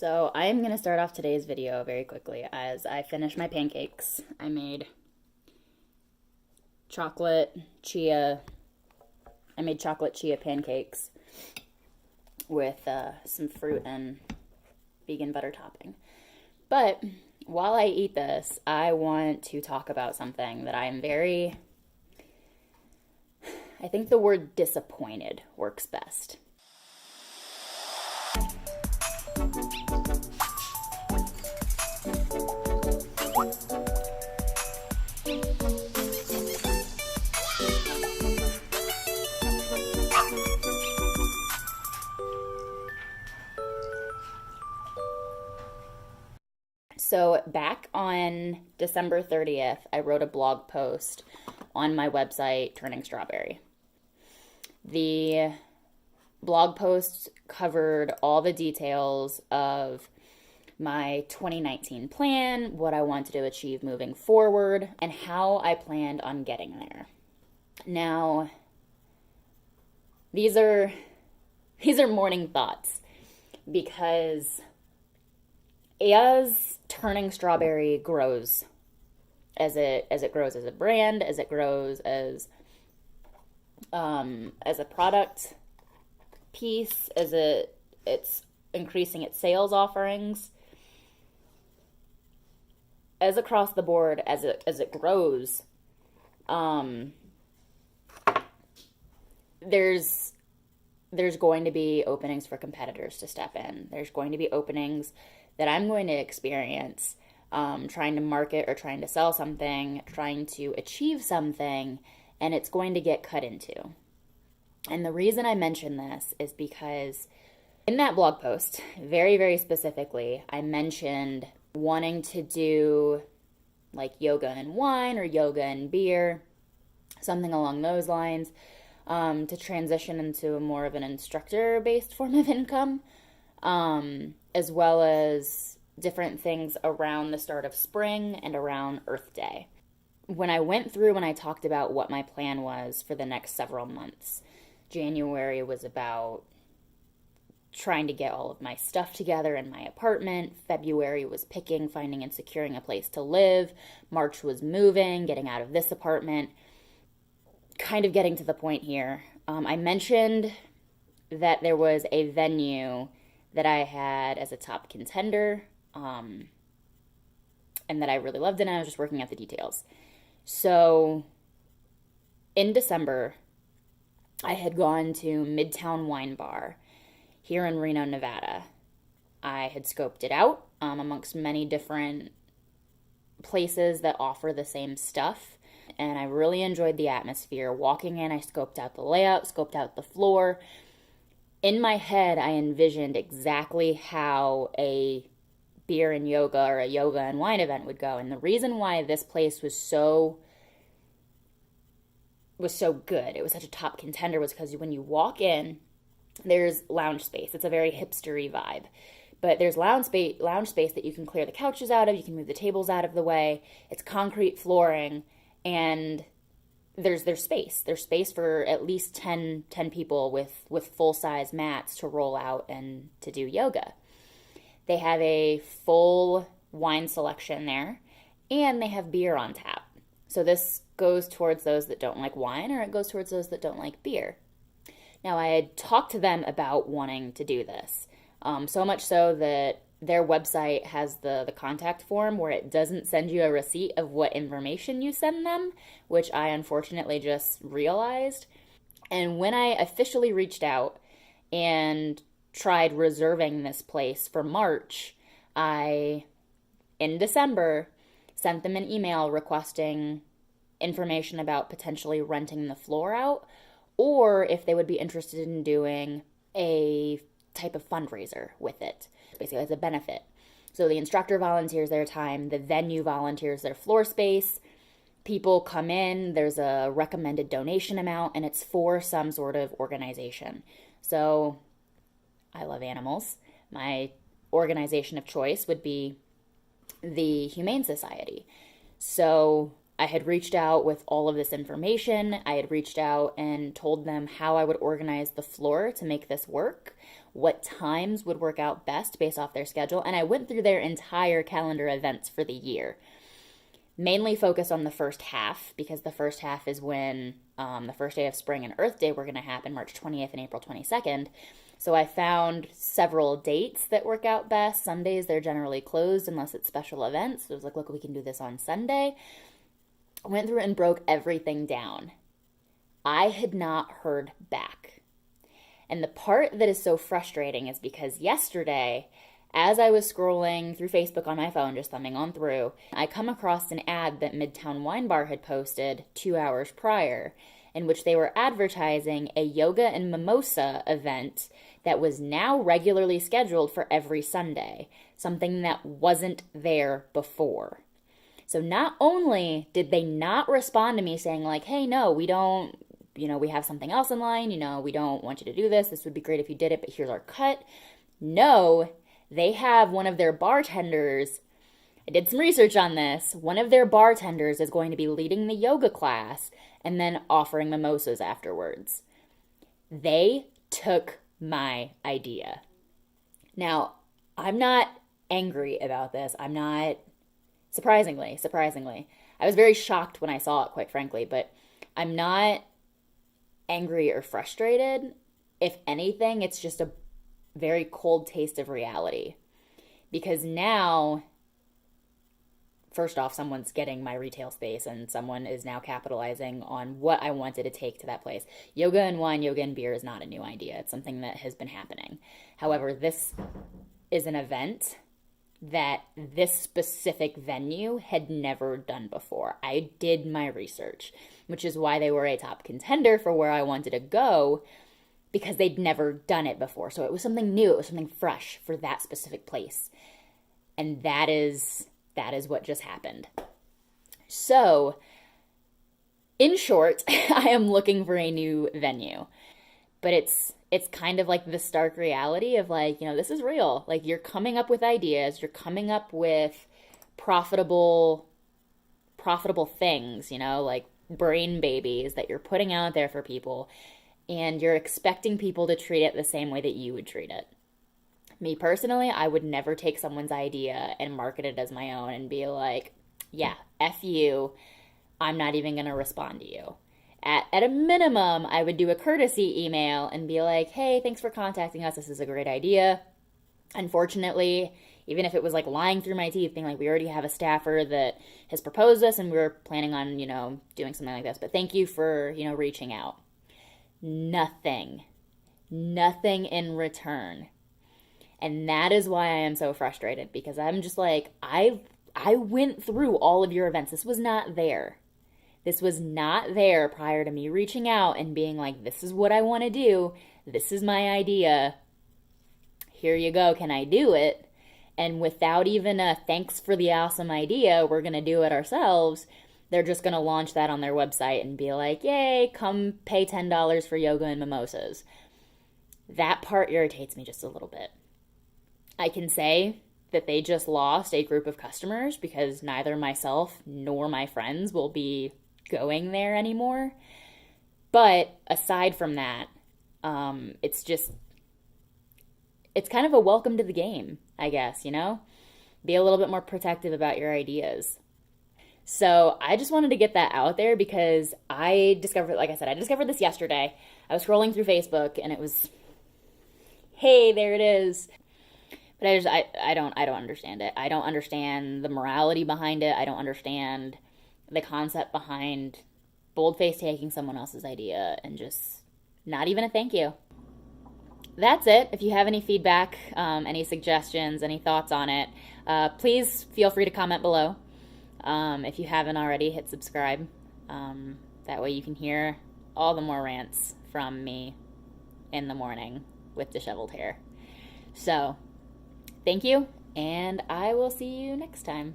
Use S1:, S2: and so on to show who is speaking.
S1: So I'm going to start off today's video very quickly as I finish my pancakes. I made chocolate chia pancakes with some fruit and vegan butter topping. But while I eat this, I want to talk about something that I think the word disappointed works best. So back on December 30th, I wrote a blog post on my website, Turning Strawberry. The blog post covered all the details of my 2019 plan, what I wanted to achieve moving forward, and how I planned on getting there. Now, these are morning thoughts because as Turning Strawberry grows, as it grows as a brand, as it grows as a product piece, as it's increasing its sales offerings, as across the board, as it grows, there's going to be openings for competitors to step in. There's going to be openings that I'm going to experience trying to market or trying to sell something, trying to achieve something, and it's going to get cut into. And the reason I mention this is because in that blog post, very, very specifically, I mentioned wanting to do like yoga and wine or yoga and beer, something along those lines, to transition into more of an instructor-based form of income, as well as different things around the start of spring and around Earth Day. When I went through and I talked about what my plan was for the next several months, January was about trying to get all of my stuff together in my apartment. February was picking, finding, and securing a place to live. March was moving, getting out of this apartment. Kind of getting to the point here. I mentioned that there was a venue that I had as a top contender, and that I really loved, and I was just working out the details. So in December, I had gone to Midtown Wine Bar here in Reno, Nevada. I had scoped it out amongst many different places that offer the same stuff, and I really enjoyed the atmosphere. Walking in, I scoped out the layout, scoped out the floor. In my head, I envisioned exactly how a beer and yoga or a yoga and wine event would go. And the reason why this place was so good, it was such a top contender, was because when you walk in, there's lounge space. It's a very hipstery vibe. But there's lounge space that you can clear the couches out of, you can move the tables out of the way. It's concrete flooring, and there's space. There's space for at least 10 people with full-size mats to roll out and to do yoga. They have a full wine selection there, and they have beer on tap. So this goes towards those that don't like wine, or it goes towards those that don't like beer. Now, I had talked to them about wanting to do this, so much so that their website has the contact form where it doesn't send you a receipt of what information you send them, which I unfortunately just realized. And when I officially reached out and tried reserving this place for March, in December, sent them an email requesting information about potentially renting the floor out, or if they would be interested in doing a type of fundraiser with it, basically as a benefit. So the instructor volunteers their time, the venue volunteers their floor space, people come in, there's a recommended donation amount, and it's for some sort of organization. So I love animals. My organization of choice would be the Humane Society. So I had reached out with all of this information. I had reached out and told them how I would organize the floor to make this work, what times would work out best based off their schedule. And I went through their entire calendar events for the year, mainly focused on the first half, because the first half is when the first day of spring and Earth Day were going to happen, March 20th and April 22nd. So I found several dates that work out best. Sundays, they're generally closed unless it's special events. So I was like, look, we can do this on Sunday. I went through and broke everything down. I had not heard back. And the part that is so frustrating is because yesterday, as I was scrolling through Facebook on my phone, just thumbing on through, I come across an ad that Midtown Wine Bar had posted 2 hours prior, in which they were advertising a yoga and mimosa event that was now regularly scheduled for every Sunday, something that wasn't there before. So not only did they not respond to me saying like, hey, no, we don't, we have something else in line, we don't want you to do this. This would be great if you did it, but here's our cut. No, they have one of their bartenders. I did some research on this. One of their bartenders is going to be leading the yoga class and then offering mimosas afterwards. They took my idea. Now, I'm not angry about this. I'm not, surprisingly. I was very shocked when I saw it, quite frankly, but I'm not angry or frustrated. If anything, it's just a very cold taste of reality. Because now, first off, someone's getting my retail space and someone is now capitalizing on what I wanted to take to that place. Yoga and wine, yoga and beer is not a new idea. It's something that has been happening. However, this is an event that this specific venue had never done before. I did my research, which is why they were a top contender for where I wanted to go, because they'd never done it before. So it was something new. It was something fresh for that specific place. And that is what just happened. So, in short, I am looking for a new venue. But it's kind of like the stark reality of like, this is real. Like, you're coming up with ideas, you're coming up with profitable things, like brain babies that you're putting out there for people, and you're expecting people to treat it the same way that you would treat it. Me personally, I would never take someone's idea and market it as my own and be like, yeah, F you, I'm not even going to respond to you. At a minimum, I would do a courtesy email and be like, hey, thanks for contacting us. This is a great idea. Unfortunately, even if it was like lying through my teeth, being like, we already have a staffer that has proposed this and we're planning on, doing something like this. But thank you for, reaching out. Nothing in return. And that is why I am so frustrated, because I'm just like, I went through all of your events. This was not there. This was not there prior to me reaching out and being like, this is what I want to do. This is my idea. Here you go. Can I do it? And without even a thanks for the awesome idea, we're going to do it ourselves. They're just going to launch that on their website and be like, yay, come pay $10 for yoga and mimosas. That part irritates me just a little bit. I can say that they just lost a group of customers because neither myself nor my friends will be going there anymore. But aside from that, it's kind of a welcome to the game, I guess, Be a little bit more protective about your ideas. So I just wanted to get that out there because I discovered this yesterday. I was scrolling through Facebook and it was, hey, there it is. But I don't understand it. I don't understand the morality behind it. I don't understand the concept behind boldface taking someone else's idea and just not even a thank you. That's it. If you have any feedback, any suggestions, any thoughts on it, please feel free to comment below. If you haven't already, hit subscribe. That way you can hear all the more rants from me in the morning with disheveled hair. So, thank you, and I will see you next time.